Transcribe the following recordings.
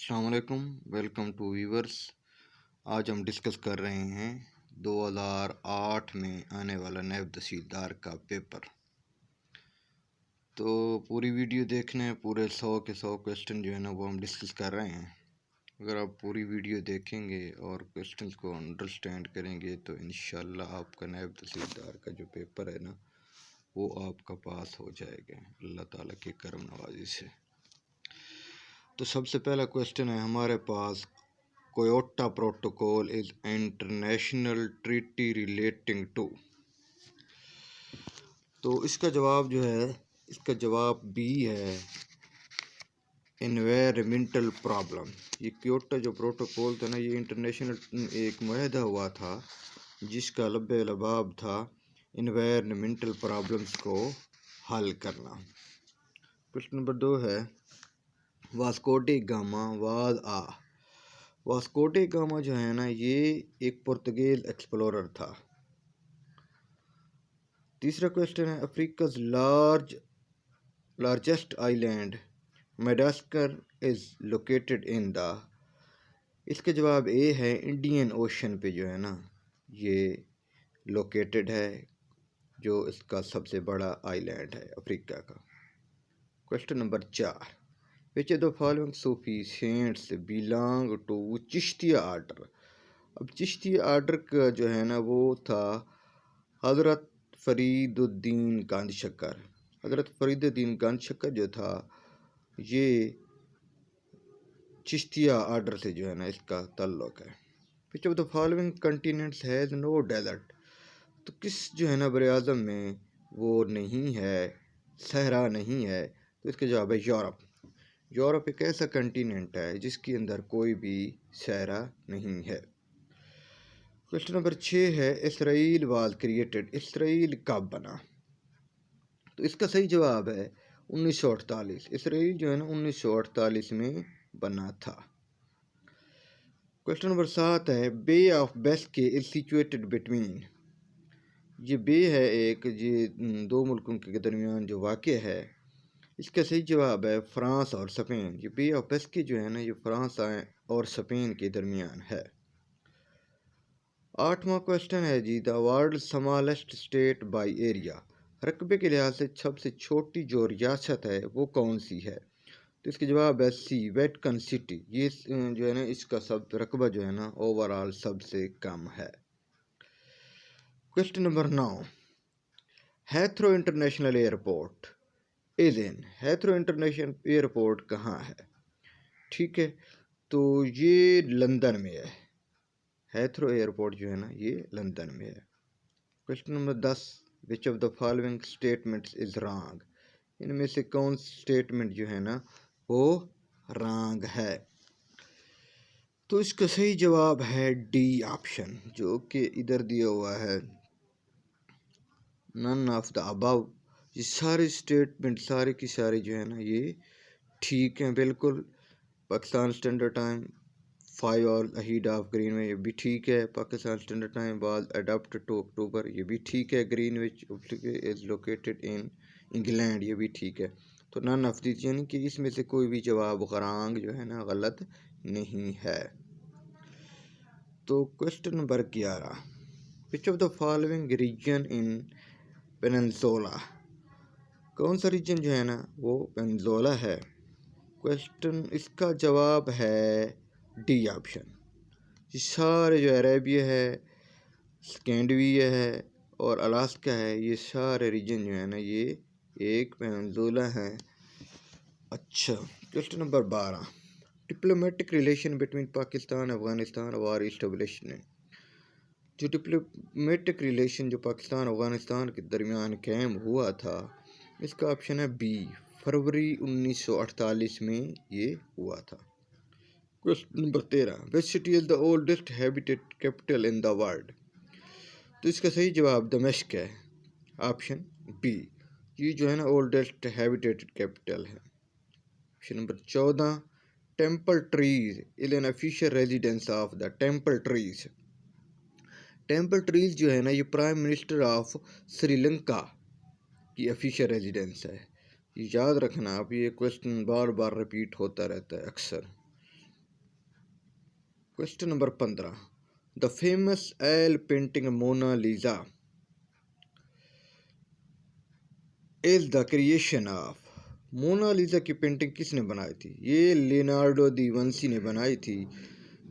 अस्सलाम वालेकुम, welcome to viewers. आज हम डिस्कस कर रहे हैं 2008 में आने वाला नायब तहसीलदार का पेपर। तो पूरी वीडियो देखने पूरे 100 के 100 क्वेश्चन जो है ना वो हम डिस्कस कर रहे हैं। अगर आप पूरी वीडियो देखेंगे और क्वेश्चंस को अंडरस्टैंड करेंगे तो इंशाल्लाह आपका नायब तहसीलदार का जो पेपर है ना वो आपका पास हो जाएगा अल्लाह ताला की करम नवाजी से। तो सबसे पहला क्वेश्चन है हमारे पास, Kyoto protocol is international treaty relating to. तो इसका जवाब जो है, इसका जवाब बी है, एनवायरमेंटल प्रॉब्लम। ये क्योटो जो प्रोटोकॉल था ना, ये इंटरनेशनल एक मुआहदा हुआ था जिसका लब्बे लबाब था एनवायरमेंटल प्रॉब्लम्स को हल करना। क्वेश्चन नंबर 2 है, Vasco da Gama was a. Vasco da Gama जो है ना ये एक पुर्तगाल एक्सप्लोरर था। तीसरा क्वेश्चन है, Africa's largest island Madagascar is located in the. इसका जवाब ए है, इंडियन ओशन पे जो है ना ये लोकेटेड है, जो इसका सबसे बड़ा आइलैंड है अफ्रीका का। Question number 4, which of the following Sufi saints belong to Chishtiya order. अब चिश्तिया आर्डर का जो है ना वो था हज़रत फरीदुद्दीन गंज शक्कर। हज़रत फरीदुद्दीन गंज शक्कर जो था ये चिश्तिया आर्डर से जो है ना इसका ताल्लुक़ है। Which of the following continents has no desert. तो किस जो है ना बर आज़म में वो नहीं है, सहरा नहीं है, तो इसका जवाब है यूरोप। यूरोप एक ऐसा कंटिनेंट है जिसके अंदर कोई भी सहरा नहीं है। क्वेश्चन नंबर 6 है, इसराइल वाज क्रिएटेड। इसराइल कब बना? तो इसका सही जवाब है 1948। इसराइल जो है ना 1948 में बना था। क्वेश्चन नंबर 7 है, बे ऑफ बेस्के इज सिचुएटेड बिटवीन। ये बे है एक, ये दो मुल्कों के दरमियान जो वाक़ है। इसका सही जवाब है फ्रांस और स्पेन। ये बे ऑफ बेस्के जो है ना ये फ्रांस और स्पेन के दरमियान है। 8वां क्वेश्चन है जी, the world smallest state by area. रकबे के लिहाज से सबसे छोटी जो रियासत है वो कौन सी है? तो इसका जवाब है सी, वेटिकन सिटी। ये जो है ना इसका सब रकबा जो है ना ओवरऑल सबसे कम है। Question number 9, Heathrow international airport is in. Heathrow international airport कहाँ है? ठीक है, तो ये लंदन में है। हेथ्रो एयरपोर्ट जो है ना ये लंदन में है। Question number 10, which of the following statements is wrong. इनमें से कौन स्टेटमेंट जो है ना वो रॉन्ग है? तो इसका सही जवाब है डी ऑप्शन, जो कि इधर दिया हुआ है, नन ऑफ द अबव। ये सारे स्टेटमेंट सारे की सारी जो है ना ये ठीक हैं बिल्कुल। पाकिस्तान स्टैंडर्ड टाइम 5 और अहीड ऑफ ग्रीन में ये भी ठीक है। Pakistan standard time was adopted to October, ये भी ठीक है। Greenwich is located in England, ये भी ठीक है। तो नन ऑफ दिस, यानी कि इसमें से कोई भी जवाब रॉन्ग जो है ना गलत नहीं है। तो question number 11, which of the following region in peninsula. कौन सा रीजन जो है ना वो पेनिनसुला है? क्वेश्चन, इसका जवाब है डी ऑप्शन। ये सारे जो अरेबिया है, स्कैंडिनेविया है और अलास्का है, ये सारे रीजन जो है ना ये एक पेनिनसुला है। अच्छा, question number 12, diplomatic relation between Pakistan Afghanistan were established. जो डिप्लोमेटिक रिलेशन जो पाकिस्तान अफगानिस्तान के दरमियान कायम हुआ था, इसका ऑप्शन है बी, फरवरी 1948 में ये हुआ था। Question number 13, which city is the oldest habitat capital in the world. तो इसका सही जवाब दमिश्क है, ऑप्शन बी। ये जो है ना ओल्डेस्ट हैबिटेटेड कैपिटल है। Option number 14, temple trees is an official residence of the temple trees. Temple trees जो है ना ये प्राइम मिनिस्टर ऑफ श्रीलंका की ऑफिशियल रेजिडेंस है। ये याद रखना आप, ये क्वेश्चन बार बार रिपीट होता रहता है अक्सर। Question number 15, the famous L painting Mona Lisa is the creation of. Mona Lisa की पेंटिंग किसने बनाई थी? ये लियोनार्डो दी विंसी ने बनाई थी।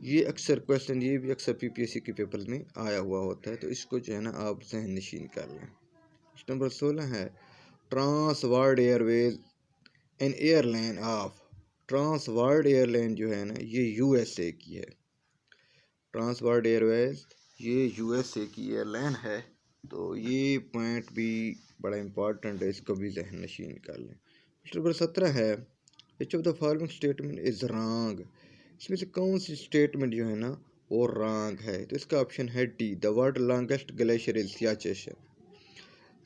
ये अक्सर क्वेश्चन, ये भी अक्सर पीपीएससी के पेपर में आया हुआ होता है, तो इसको जो है ना आप ज़हन नशीन कर लें। नंबर 16 है, Trans World Airways an airline of. Trans World airline जो है ना ये यूएसए की है। ट्रांस वर्ल्ड एयरवेज ये यूएसए की एयरलाइन है, तो ये पॉइंट भी बड़ा इंपॉर्टेंट है, इसको भी जहन नशीन कर लें। नंबर 17 है, which of the following statement is wrong. इसमें से कौन सी स्टेटमेंट जो है ना वो रॉन्ग है? तो इसका ऑप्शन है D, the world longest glacier is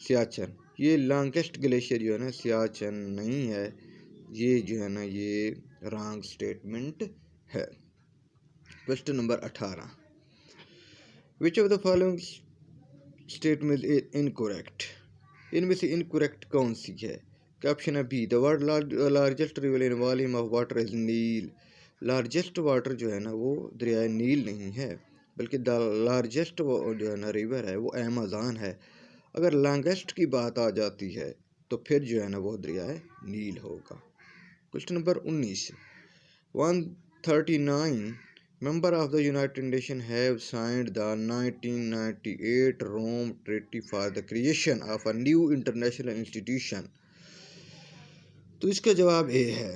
Siachen. ये लॉन्गेस्ट ग्लेशियर जो है ना सियाचन नहीं है, ये जो है ना ये रॉन्ग स्टेटमेंट है। Question number 18, which of the following statement is incorrect. इनमें से इनकोरेक्ट कौन सी है? क्या ऑप्शन है B, the world largest river in volume of water is Nile. Largest water जो है ना वो दरिया नील नहीं है, बल्कि द लार्जेस्ट जो है ना रिवर है वो अमेज़न है। अगर लॉन्गेस्ट की बात आ जाती है तो फिर जो है ना वो दरिया नील होगा। Question number 19, 139 member of the United Nations have signed the 1998 Rome Treaty for the creation of a new international institution। तो इसका जवाब ए है,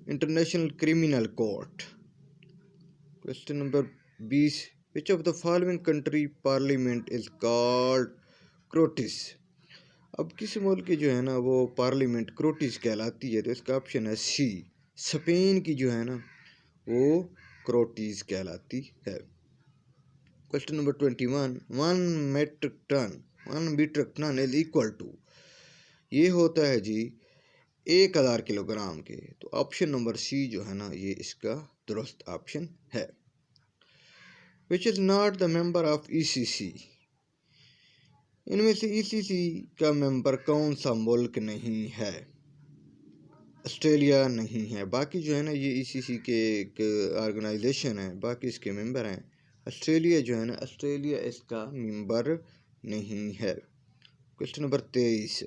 international criminal court. Question number 20, which of the following country parliament is called Cortes. अब किस मुल्क की जो है ना वो पार्लियामेंट क्रोटिस कहलाती है? तो इसका ऑप्शन है सी, स्पेन की जो है ना वो क्रोटिस कहलाती है। Question number 21, 1 metric ton is equal to. ये होता है जी 1000 किलोग्राम के, तो ऑप्शन नंबर सी जो है ना ये इसका दुरुस्त ऑप्शन है। Which is not the member of ECC. इनमें से ईसीसी का मेंबर कौन सा मुल्क नहीं है? ऑस्ट्रेलिया नहीं है, बाकी जो है ना ये ईसीसी के एक ऑर्गेनाइजेशन है, बाकी इसके मेंबर हैं। ऑस्ट्रेलिया जो है ना ऑस्ट्रेलिया इसका मेंबर नहीं है। Question number 23,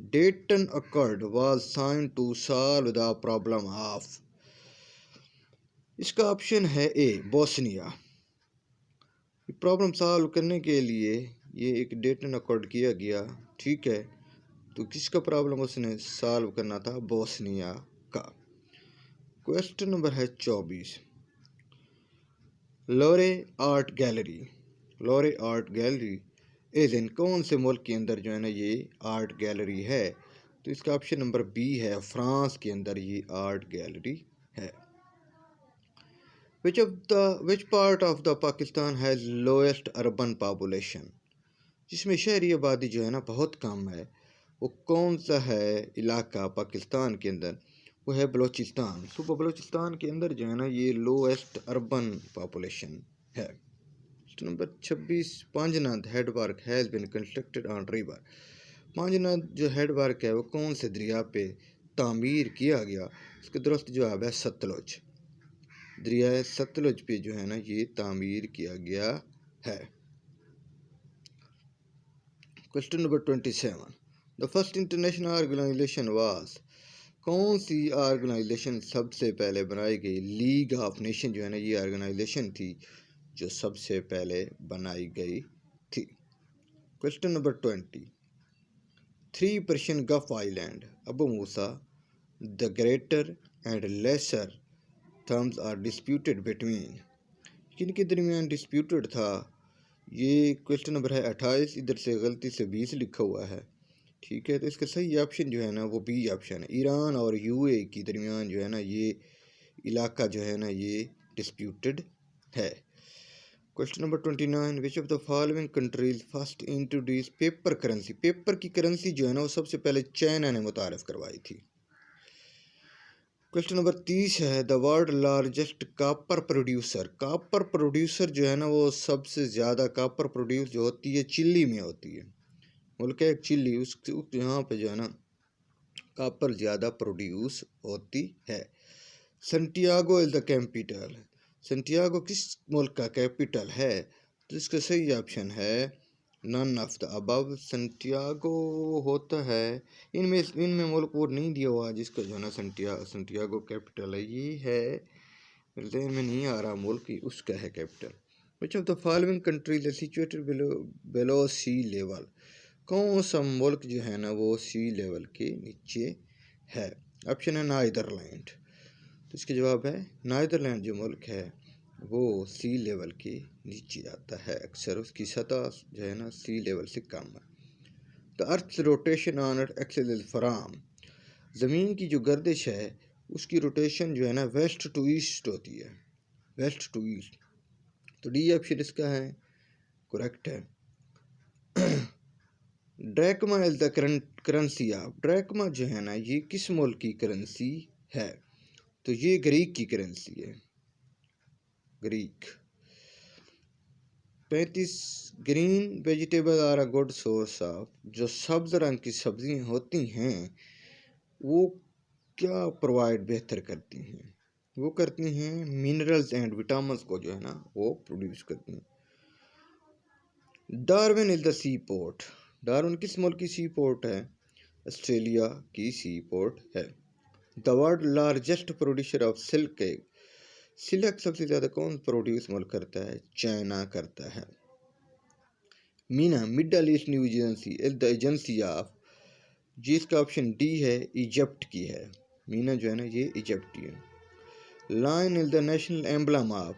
डेटन accord was sign to solve the problem of. इसका ऑप्शन है ए, बोस्निया। प्रॉब्लम सॉल्व करने के लिए ये एक डेटन अकॉर्ड किया गया, ठीक है, तो किसका प्रॉब्लम उसने सॉल्व करना था? बोस्निया का। क्वेश्चन नंबर है 24, लोरे आर्ट गैलरी। लोरे आर्ट गैलरी इज इन कौन से मुल्क के अंदर जो है ना ये आर्ट गैलरी है? तो इसका ऑप्शन नंबर बी है, फ्रांस के अंदर ये आर्ट गैलरी है। Which part of the Pakistan has lowest urban population. जिसमें शहरी आबादी जो है ना बहुत कम है, वो कौन सा है इलाका पाकिस्तान के अंदर? वो है बलूचिस्तान। तो बलूचिस्तान के अंदर जो है ना ये लोएस्ट अर्बन पॉपुलेशन है। Number 26, Panjnad head work has been constructed on river. Panjnad जो हेड वर्क है वो कौन से दरिया पे तामीर किया गया? इसका दुरुस्त जवाब है सतलुज। दरिया सतलुज पे जो है ना ये तामीर किया गया है। Question number 27, the first international organisation was. कौन सी ऑर्गेनाइजेशन सबसे पहले बनाई गई? लीग ऑफ नेशन जो है ना ये ऑर्गेनाइजेशन थी जो सबसे पहले बनाई गई थी। Question number 20, 3 Persian Gulf island Abu Musa the Greater and Lesser Tunbs are disputed between. किनके दरमियान डिस्प्यूटेड था? ये क्वेश्चन नंबर है 28, इधर से गलती से 20 लिखा हुआ है, ठीक है, तो इसका सही ऑप्शन जो है ना वो बी ऑप्शन है। ईरान और यूए के दरमियान जो है ना ये इलाका जो है ना ये डिस्प्यूटेड है। Question number 29, which of the following countries first introduce paper currency. Paper की करेंसी जो है ना वो सबसे पहले चाइना ने मुतारफ़ करवाई थी। क्वेश्चन नंबर 30 है, the world largest copper producer. Copper producer जो है ना वो सबसे ज़्यादा कापर प्रोड्यूस जो होती है चिली में होती है, मुल्क है चिली, उस यहाँ पे जो है ना कापर ज़्यादा प्रोड्यूस होती है। संटियागो इज़ द कैपिटल। संटियागो किस मुल्क का कैपिटल है? तो इसका सही ऑप्शन है नन ऑफ द अबव। संटियागो होता है, इनमें मुल्क और नहीं दिया हुआ जिसका जो है ना संटियागो कैपिटल है। ये है, ज़हन में नहीं आ रहा मुल्क उसका है capital. Which of the following countries are situated below sea level? कौन सा मुल्क जो है ना वो सी लेवल के नीचे है? ऑप्शन है नाइदरलैंड। तो इसका जवाब है नाइदरलैंड। जो मुल्क है वो सी लेवल के नीचे आता है, अक्सर उसकी सतह जो है ना सी लेवल से कम है। The earth rotation on it axis is from, ज़मीन की जो गर्दिश है उसकी रोटेशन जो है ना वेस्ट टू ईस्ट होती है, वेस्ट टू ईस्ट। तो डी ऑप्शन इसका है करेक्ट है। ड्रैकमा इज द करेंसी ऑफ, ड्रैकमा जो है ना ये किस मुल्क की करेंसी है? तो ये ग्रीक की करेंसी है, Greek. 35 green vegetable are a good source of, जो सब्ज रंग की सब्जियां होती हैं वो क्या प्रोवाइड बेहतर करती हैं? वो करती हैं मिनरल्स एंड विटामिन्स को जो है ना वो प्रोड्यूस करती हैं। Darwin is the sea port, Darwin किस मुल्क की सी पोर्ट है? ऑस्ट्रेलिया की सी पोर्ट है। The world largest producer of silk egg, silk सबसे ज़्यादा कौन प्रोड्यूस मुल्क करता है? चाइना करता है। Meena middle east news agency is the agency of, जिसका ऑप्शन डी है इजिप्ट की है। मीना जो है ना ये इजिप्ट की है। Lion is the national emblem of,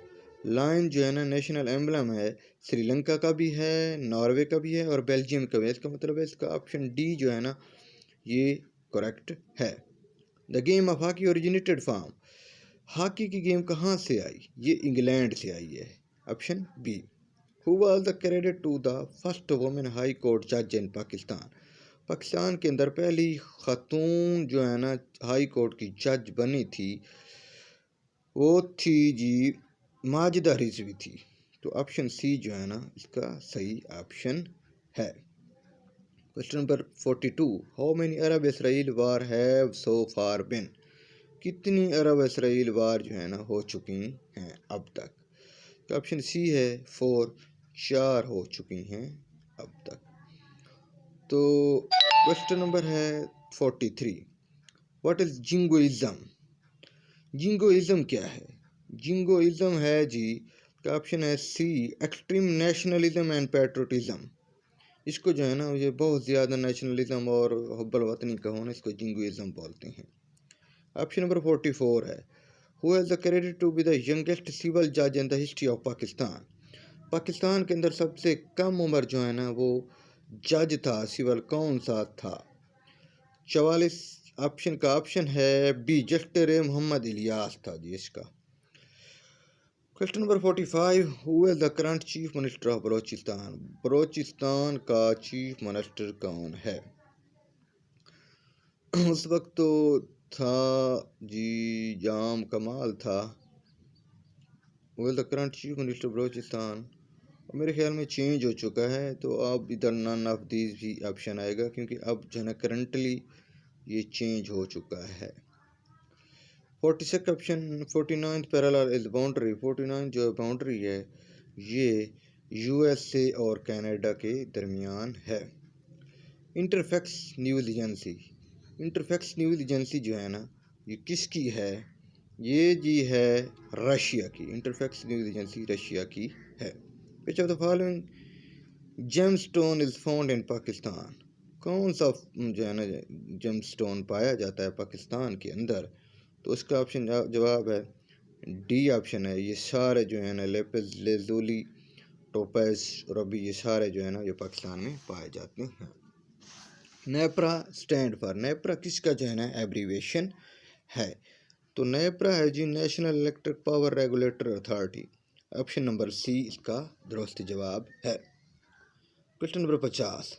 lion जो है ना नेशनल एम्बलम है श्रीलंका का भी है, नॉर्वे का भी है और बेल्जियम का भी है। इसका मतलब है इसका ऑप्शन डी जो है ना ये करेक्ट है। The game of hockey originated from, hockey की गेम कहाँ से आई? ये इंग्लैंड से आई है, option B. Who was the credit to the first women high court जज इन पाकिस्तान, पाकिस्तान के अंदर पहली खातून जो है ना हाई कोर्ट की जज बनी थी वो थी जी माजिदा रिजवी थी। तो ऑप्शन सी जो है ना इसका सही ऑप्शन है। Question number 42, how many Arab Israel war have so far been, कितनी अरब इसराइल वार जो है ना हो चुकी हैं अब तक? तो ऑप्शन सी है 4, 4 हो चुकी हैं अब तक। तो क्वेश्चन नंबर है 43, व्हाट इज जिंगोइज्म, जिंगोइज्म क्या है? जिंगोइज्म है जी का ऑप्शन है सी एक्सट्रीम नेशनलिज्म एंड पैट्रोटिज्म। इसको जो है ना ये बहुत ज़्यादा नेशनलिज्म और हुब्बल वतनी का होना, इसको जिंगोइज्म बोलते हैं। ऑप्शन नंबर 44 है who has the credit to be the youngest civil जज in the history of Pakistan, Pakistan के अंदर सबसे कम उम्र जो है ना वो जज था सिविल, कौन सा था? 44 ऑप्शन का ऑप्शन है बी जस्टिस मोहम्मद इलियास था जी इसका। Question number 45, who is the current chief minister of Balochistan, Balochistan का चीफ मिनिस्टर कौन है? उस वक्त तो था जी जाम कमाल था। Who is the current chief minister Balochistan, मेरे ख्याल में चेंज हो चुका है, तो अब इधर नन ऑफ दीज भी ऑप्शन आएगा क्योंकि अब जो है ना करंटली ये चेंज हो चुका है। 46 ऑप्शन 49 पैरेलल इज बाउंड्री, 49 जो बाउंड्री है ये यूएसए और कनाडा के दरमियान है। Interfax news agency, Interfax news agency जो है ना ये किसकी है? ये जी है रशिया की, इंटरफैक्स न्यूज़ एजेंसी रशिया की है। Which of the following gemstone is found in Pakistan, कौन सा जो है ना जेमस्टोन पाया जाता है पाकिस्तान के अंदर? तो उसका ऑप्शन जवाब है डी ऑप्शन है, ये सारे जो है ना लेपिस लेजुली टोपेज रबी ये सारे जो है ना ये पाकिस्तान में पाए जाते हैं। नेप्रा स्टैंड फॉर, नेप्रा किसका जो है ना एब्रीवेशन है? तो नेप्रा है जी national electric power regulator authority, option number C इसका दुरुस्त जवाब है। Question number 50,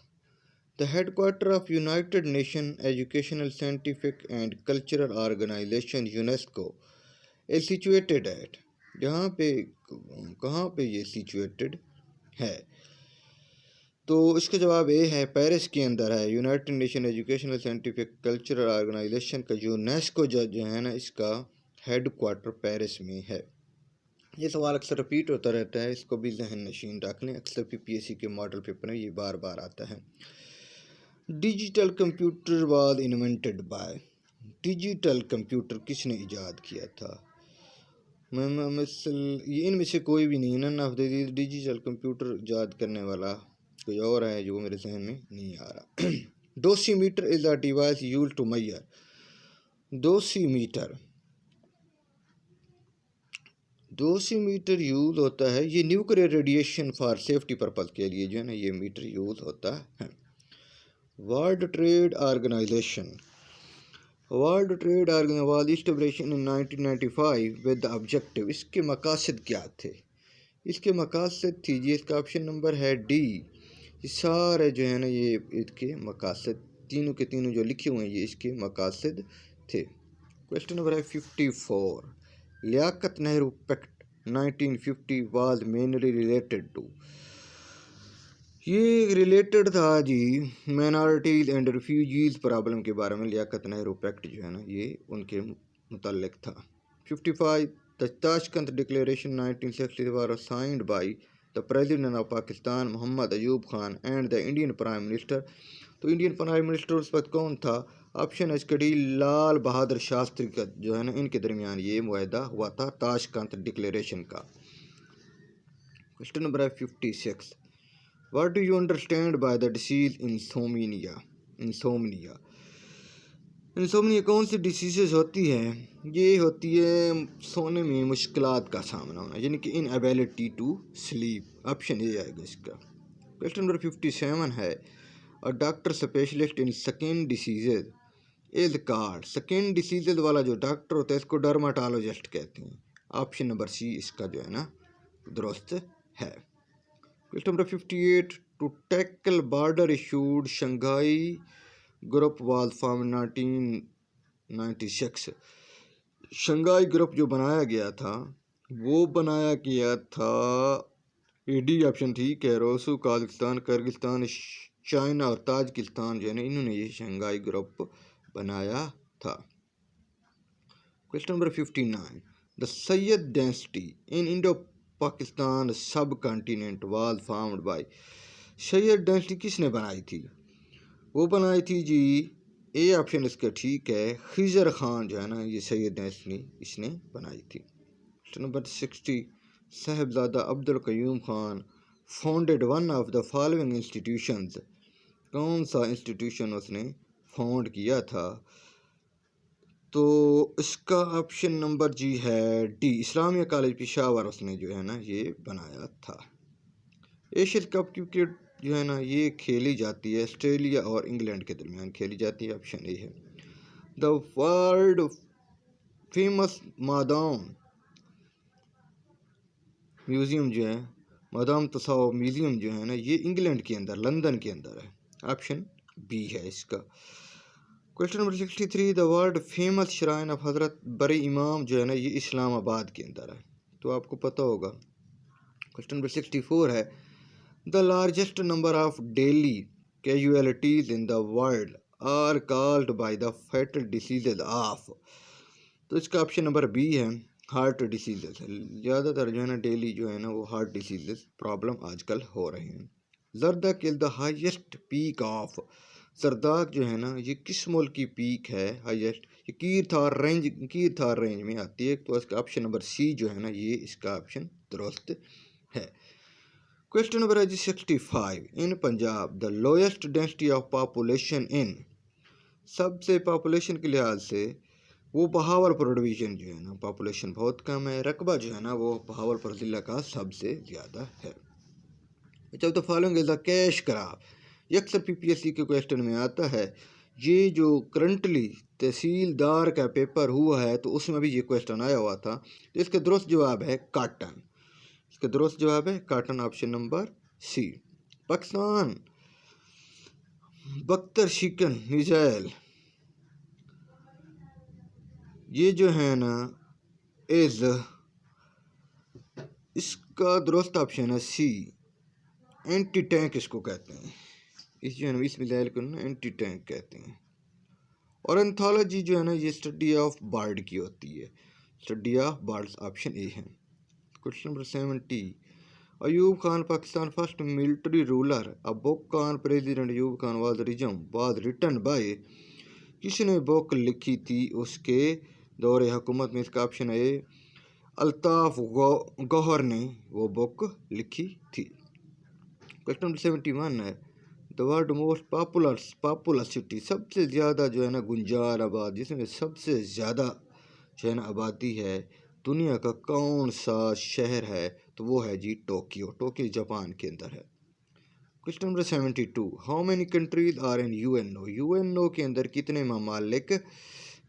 the headquarter of united nation educational scientific and cultural organisation UNESCO is situated at, यहाँ पे कहाँ पे ये सिचुएटेड है? तो इसका जवाब ए है पेरिस के अंदर है। United nation educational Scientific Cultural Organisation का यूनेस्को जो है ना इसका हेड क्वार्टर पेरिस में है। ये सवाल अक्सर रिपीट होता रहता है, इसको भी जहन नशीन रख लें। अक्सर पीपीएससी के मॉडल पेपर में ये बार बार आता है। Digital computer was invented by. Digital computer किसने इजाद किया था? ये इनमें से कोई भी नहीं है। None of the digital computer इजाद करने वाला कोई और है जो मेरे जहन में नहीं आ रहा। Dosimeter is a device used to measure. Dosimeter dosimeter use होता है, ये nuclear radiation for safety purpose के लिए जो है ना ये मीटर यूज होता है। World Trade Organisation was established in 1995 with the objective. इसके मकासद क्या थे? इसके मकासद थी जी, इसका ऑप्शन नंबर है डी। ये सारे जो है ना ये इसके मकासद तीनों के तीनों जो लिखे हुए हैं ये इसके मकासद थे। क्वेश्चन नंबर है 54। Liaquat Nehru pact 1950 was mainly related to. ये रिलेटेड था जी माइनॉरिटीज़ एंड रिफ्यूजीज़ प्रॉब्लम के बारे में। लियाकत नेहरू पैक्ट जो है ना ये उनके मुतल्लिक था। 55 the Tashkent declaration 1960 was signed by the president of Pakistan Mohammad Ayub Khan and the Indian prime minister. तो इंडियन प्राइम मिनिस्टर उस वक्त कौन था? ऑप्शन एच डी लाल बहादुर शास्त्री का जो है ना इनके दरमियान ये मुआहदा हुआ था ताशकंद डिक्लेरेशन का। क्वेश्चन नंबर है 56। What do you understand by the disease insomnia? Insomnia कौन सी डिसीज़ होती है? ये होती है सोने में मुश्किलात का सामना होना, यानी कि inability to sleep. Option A आएगा इसका। क्वेश्चन नंबर 57 है a doctor specialist in skin diseases is called. Skin diseases वाला जो डॉक्टर होता है इसको डर्माटोलॉजिस्ट कहते हैं। ऑप्शन नंबर सी इसका जो है ना दुरुस्त है। Question number 58 to tackle border issued Shanghai group was form 1996। Shanghai group जो बनाया गया था वो बनाया गया था डी। ऑप्शन ठीक है, रूस, काजाकिस्तान, किर्गिस्तान, चाइना और ताजिकिस्तान जो है ना इन्होंने ये शंघाई ग्रुप बनाया था। Question number 59 the Syed dynasty in Indo Pakistan subcontinent was formed by. Syed dynasty किसने बनाई थी? वो बनाई थी जी, ए ऑप्शन इसका ठीक है, खिजर खान जो है ना ये सैयद डायनेस्टी इसने बनाई थी। Question number 60 Sahibzada Abdul Qayyum Khan founded one of the following institutions. कौन सा इंस्टीट्यूशन उसने फाउंड किया था? तो इसका ऑप्शन नंबर जी है डी, इस्लामिया कॉलेज पेशावर उसने जो है ना ये बनाया था। एशिया कप क्रिकेट जो है ना ये खेली जाती है ऑस्ट्रेलिया और इंग्लैंड के दरमियान खेली जाती है। ऑप्शन ए है। The world famous Madame museum जो है, मादाम तसाव म्यूज़ियम जो है ना ये इंग्लैंड के अंदर लंदन के अंदर है। ऑप्शन बी है इसका। Question number 63 the world famous shrine of हज़रत बड़े इमाम जो है ना ये इस्लामाबाद के अंदर है, तो आपको पता होगा। क्वेश्चन नंबर 64 है the largest number of daily casualties in the world are called by the fatal diseases of. तो इसका ऑप्शन नंबर बी है, हार्ट डिसीजेज। ज़्यादातर जो है ना डेली जो है ना वो हार्ट डिसीजेज प्रॉब्लम आजकल हो रहे हैं। Zardak is the highest peak of. Zardak जो है ना ये किस मुल्क की पीक है हाईएस्ट? ये कीरथार रेंज में आती है, तो इसका ऑप्शन नंबर सी जो है ना ये इसका ऑप्शन दुरुस्त है। क्वेश्चन नंबर है जी 65 in Punjab the lowest density of population in. सबसे पॉपुलेशन के लिहाज से वो बहावलपुर डिवीज़न जो है ना पॉपुलेशन बहुत कम है, रकबा जो है ना वो बहावलपुर ज़िला का सबसे ज़्यादा है। जब तो following is the cash crop, ये अक्सर पीपीएससी के क्वेश्चन में आता है। ये जो करंटली तहसीलदार का पेपर हुआ है तो उसमें भी ये क्वेश्चन आया हुआ था, तो इसका दुरुस्त जवाब है काटन। इसका दुरुस्त जवाब है cotton, option number C. Pakistan Baktar Shikan missile ये जो है ना इज, इसका दुरुस्त ऑप्शन है सी, एंटी टैंक इसको कहते हैं। इस जो है ना इस मिसाइल को ना एंटी टैंक कहते हैं। और एंथोलॉजी जो है ना ये स्टडी ऑफ बर्ड की होती है, study of birds, option A है। Question number 70, Ayub Khan Pakistan first military ruler, a book on president Ayub Khan was written by, किसने बुक लिखी थी उसके दौरे हुकूमत में? इसका ऑप्शन है अल्ताफ गौहर ने वो बुक लिखी थी। क्वेश्चन नंबर 71 है, the world most popular city, सबसे ज़्यादा जो है ना गुंजार आबाद, जिसमें सबसे ज़्यादा जो है ना आबादी है, दुनिया का कौन सा शहर है? तो वो है जी टोक्यो। टोक्यो जापान के अंदर है। Question number 72, how many countries are in UNO, UNO के अंदर कितने ममालिक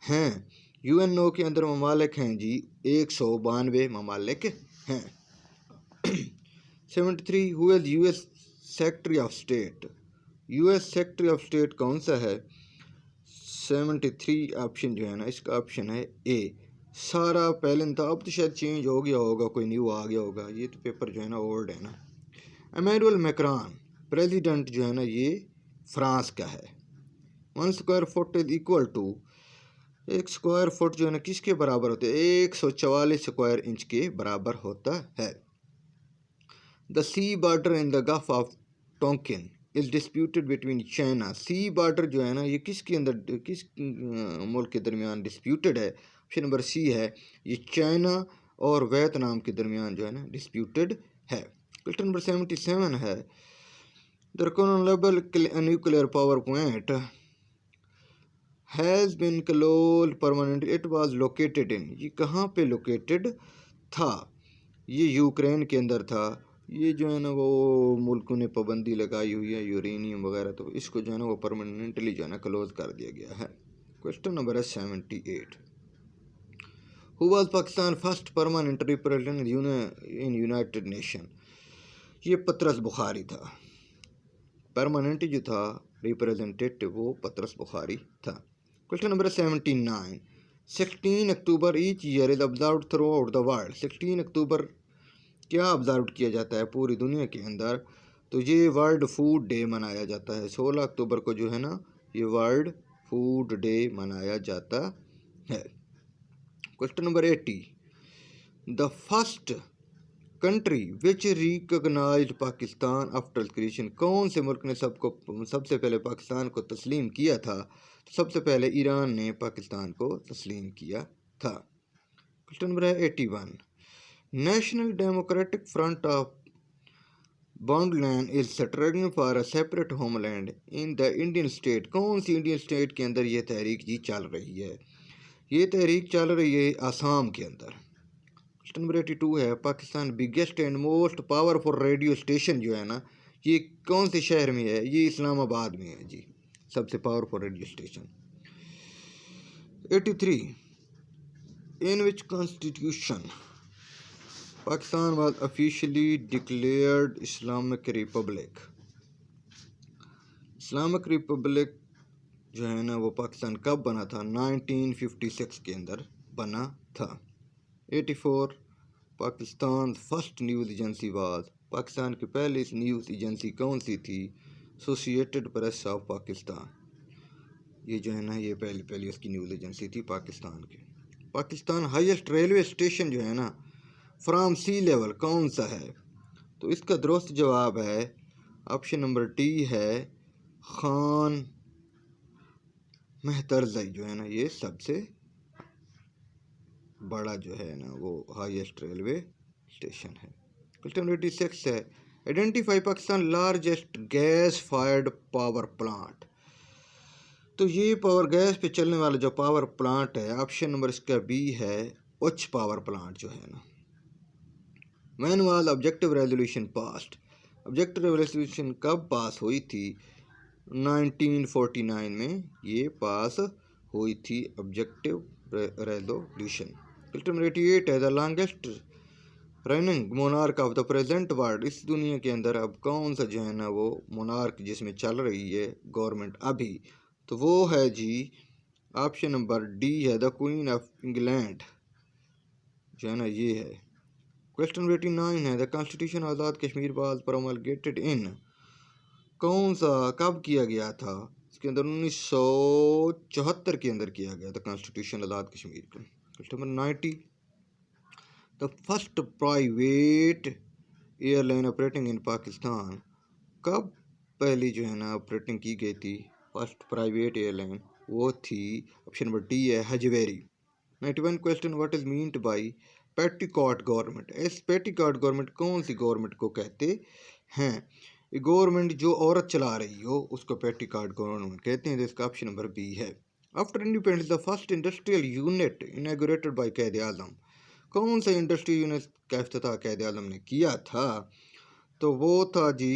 हैं? यूएनओ के अंदर ममालिक हैं जी 192 ममालिक हैं। 73, who is US secretary of state, US secretary of state कौन सा है? 73 ऑप्शन जो है ना, इसका ऑप्शन है ए सारा पैलिन था। अब तो शायद चेंज हो गया होगा, कोई न्यू आ गया होगा, ये तो पेपर जो है ना ओल्ड है ना। इमैनुअल मैक्रॉन प्रेसिडेंट जो है ना ये फ्रांस का है। 1 square foot is equal to, एक स्क्वायर फुट जो है ना किसके बराबर होता है? 144 स्क्वायर इंच के बराबर होता है। The sea border in the Gulf of Tonkin is disputed between China, sea border जो है ना ये किसके अंदर, किस मुल्क के दरमियान डिस्प्यूटेड है? ऑप्शन नंबर सी है, ये चाइना और वियतनाम के दरमियान जो है ना डिस्प्यूटेड है। क्वेश्चन नंबर 77 है, the Chernobyl nuclear power point has been closed permanently, it was located in, ये कहाँ पे लोकेटेड था? ये यूक्रेन के अंदर था। ये जो है ना वो मुल्कों ने पाबंदी लगाई हुई है यूरेनियम वगैरह, तो इसको जो है ना वो परमानेंटली जो है ना क्लोज कर दिया गया है। क्वेश्चन नंबर है 78, who was Pakistan first permanent representative in United nation, ये पतरस बुखारी था। परमानेंट जो था रिप्रेजेंटेटिव वो पतरस बुखारी था। Question number 79, 16 October each year is observed through out the world, 16 अक्टूबर क्या ऑब्जर्व किया जाता है पूरी दुनिया के अंदर? तो ये वर्ल्ड फूड डे मनाया जाता है। 16 अक्टूबर को जो है ना ये वर्ल्ड फूड डे मनाया जाता है। Question number 80, the first country which recognised Pakistan after creation, कौन से मुल्क ने सबसे पहले पाकिस्तान को तस्लीम किया था? तो सबसे पहले ईरान ने पाकिस्तान को तस्लीम किया था। क्वेश्चन नंबर है 81, national democratic front of Bodoland is struggling for a separate homeland in the Indian state, कौन सी इंडियन स्टेट के अंदर ये तहरीक जी चल रही है? ये तहरीक चल रही है आसाम के अंदर। क्वेश्चन नंबर 82 है, Pakistan biggest and most powerful radio station जो है ना ये कौन से शहर में है? ये इस्लामाबाद में है जी, सबसे powerful radio station. 83, in which constitution Pakistan was officially declared Islamic Republic, Islamic Republic जो है ना वो पाकिस्तान कब बना था? 1956 के अंदर बना था। 84, Pakistan first news agency was, Pakistan की पहली न्यूज़ एजेंसी कौन सी थी? एसोसिएटेड प्रेस ऑफ पाकिस्तान, ये जो है ना ये पहली उसकी न्यूज़ एजेंसी थी पाकिस्तान की। पाकिस्तान हाईएस्ट रेलवे स्टेशन जो है ना फ्रॉम सी लेवल कौन सा है? तो इसका दुरुस्त जवाब है ऑप्शन नंबर डी है खान मेहतरजई, जो है ना ये सबसे बड़ा जो है ना वो हाईएस्ट रेलवे स्टेशन है। क्वेश्चन 86 है, identify Pakistan largest gas fired power plant, तो ये पावर गैस पे चलने वाला जो पावर प्लांट है ऑप्शन नंबर इसका बी है उच्च पावर प्लांट जो है ना। When was objective resolution passed, objective resolution कब पास हुई थी? 1949 में ये पास हुई थी ऑब्जेक्टिव रेजोल्यूशन। क्वेश्चन नंबर 88 है, the longest running monarch of the present world, इस दुनिया के अंदर अब कौन सा जो है ना वो मोनार्क जिसमें चल रही है गवर्नमेंट अभी? तो वो है जी ऑप्शन नंबर डी है द क्वीन ऑफ इंग्लैंड, जो है ना ये है। क्वेश्चन 89 है, the constitution Azad Kashmir was promulgated in, कौन सा कब किया गया था? इसके अंदर 1974 के अंदर किया गया था कॉन्स्टिट्यूशन आज़ाद कश्मीर का। Question number 90, the first private airline operating in Pakistan, कब पहली जो है ना ऑपरेटिंग की गई थी फर्स्ट प्राइवेट एयरलाइन, वो थी ऑप्शन नंबर डी है Hajveri. 91 question, what is meant by petticoat government. इस पेटिकॉट गवर्नमेंट कौन सी गवर्नमेंट को कहते हैं? गवर्नमेंट जो औरत चला रही हो उसको पेटिकॉट गवर्नमेंट कहते हैं। तो इसका ऑप्शन नंबर बी है। After independence the first industrial unit inaugurated by Quaid Azam, कौन सा इंडस्ट्रियल यूनिट का इफ्तिताह कैद आजम ने किया था? तो वो था जी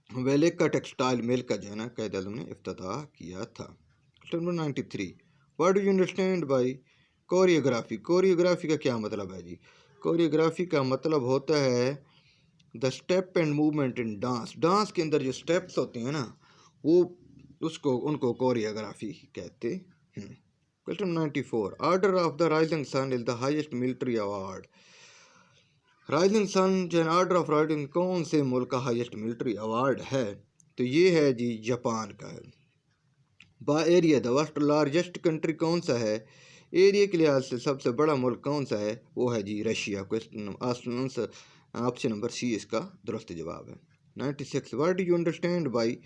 वेलेका टेक्सटाइल मिल का जो है ना कैद आजम ने इफ्तिताह किया था। Question number 93, what do you understand by choreography. Choreography का क्या मतलब है जी? कोरियोग्राफी का मतलब होता है the step and movement in dance. Dance के अंदर जो स्टेप्स होते हैं ना वो उनको कोरियोग्राफी कहते हैं। Question 94, order of the rising sun is the highest military award. Rising sun जो ऑर्डर ऑफ राइजिंग कौन से मुल्क का हाईएस्ट मिलिट्री अवार्ड है? तो ये है जी जापान का है। By area the worst largest country कौन सा है? एरिया के लिहाज से सबसे बड़ा मुल्क कौन सा है? वो है जी Russia. Question option number C इसका दुरुस्त जवाब है। 96, what do you understand by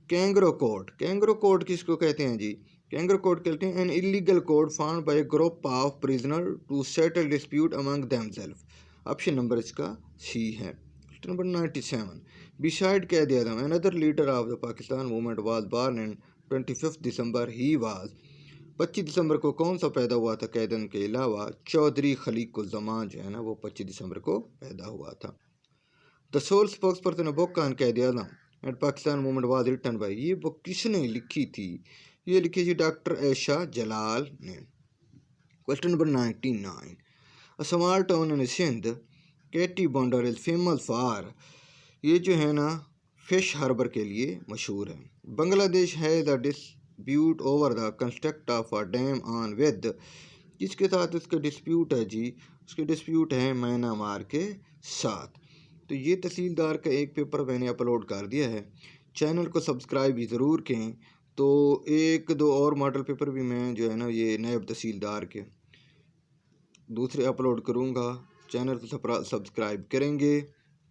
kangaroo court. Kangaroo court किसको कहते हैं जी? कैंगरो कोड कहते हैं an illegal court found by group of prisoner to settle dispute among themself. Option number इसका सी है। Question number 97, beside Quaid Azam another leader of the Pakistan movement was born in 25 December he was. 25 दिसंबर को कौन सा पैदा हुआ था कैद आजम के अलावा? चौधरी खलीकुज़्ज़मान जो है ना वो 25 दिसंबर को पैदा हुआ था। The sole spokesperson book on Quaid Azam and Pakistan movement was written by, ये बुक किसने लिखी थी? ये लिखी थी डॉक्टर ऐशा जलाल ने। Question number 99, a small town in Sindh Keti Bandar is famous for, ये जो है ना फिश हार्बर के लिए मशहूर है। बांग्लादेश है the dispute over the construct of a dam on with, किसके साथ इसका डिस्प्यूट है जी? उसके डिस्प्यूट है म्यांमार के साथ। तो ये तहसीलदार का एक पेपर मैंने अपलोड कर दिया है, चैनल को सब्सक्राइब भी ज़रूर करें। तो एक दो और मॉडल पेपर भी मैं जो है ना ये नायब तहसीलदार के दूसरे अपलोड करूँगा। चैनल को सब्सक्राइब करेंगे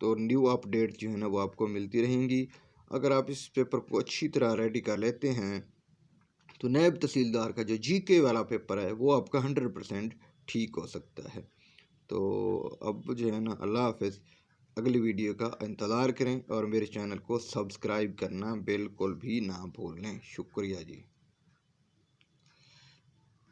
तो न्यू अपडेट जो है ना वो आपको मिलती रहेंगी। अगर आप इस पेपर को अच्छी तरह रेडी कर लेते हैं तो नायब तहसीलदार का जो जीके वाला पेपर है वो आपका 100% ठीक हो सकता है। तो अब जो है ना अल्लाह हाफ़िज़, अगली वीडियो का इंतज़ार करें और मेरे चैनल को सब्सक्राइब करना बिल्कुल भी ना भूलें। शुक्रिया जी।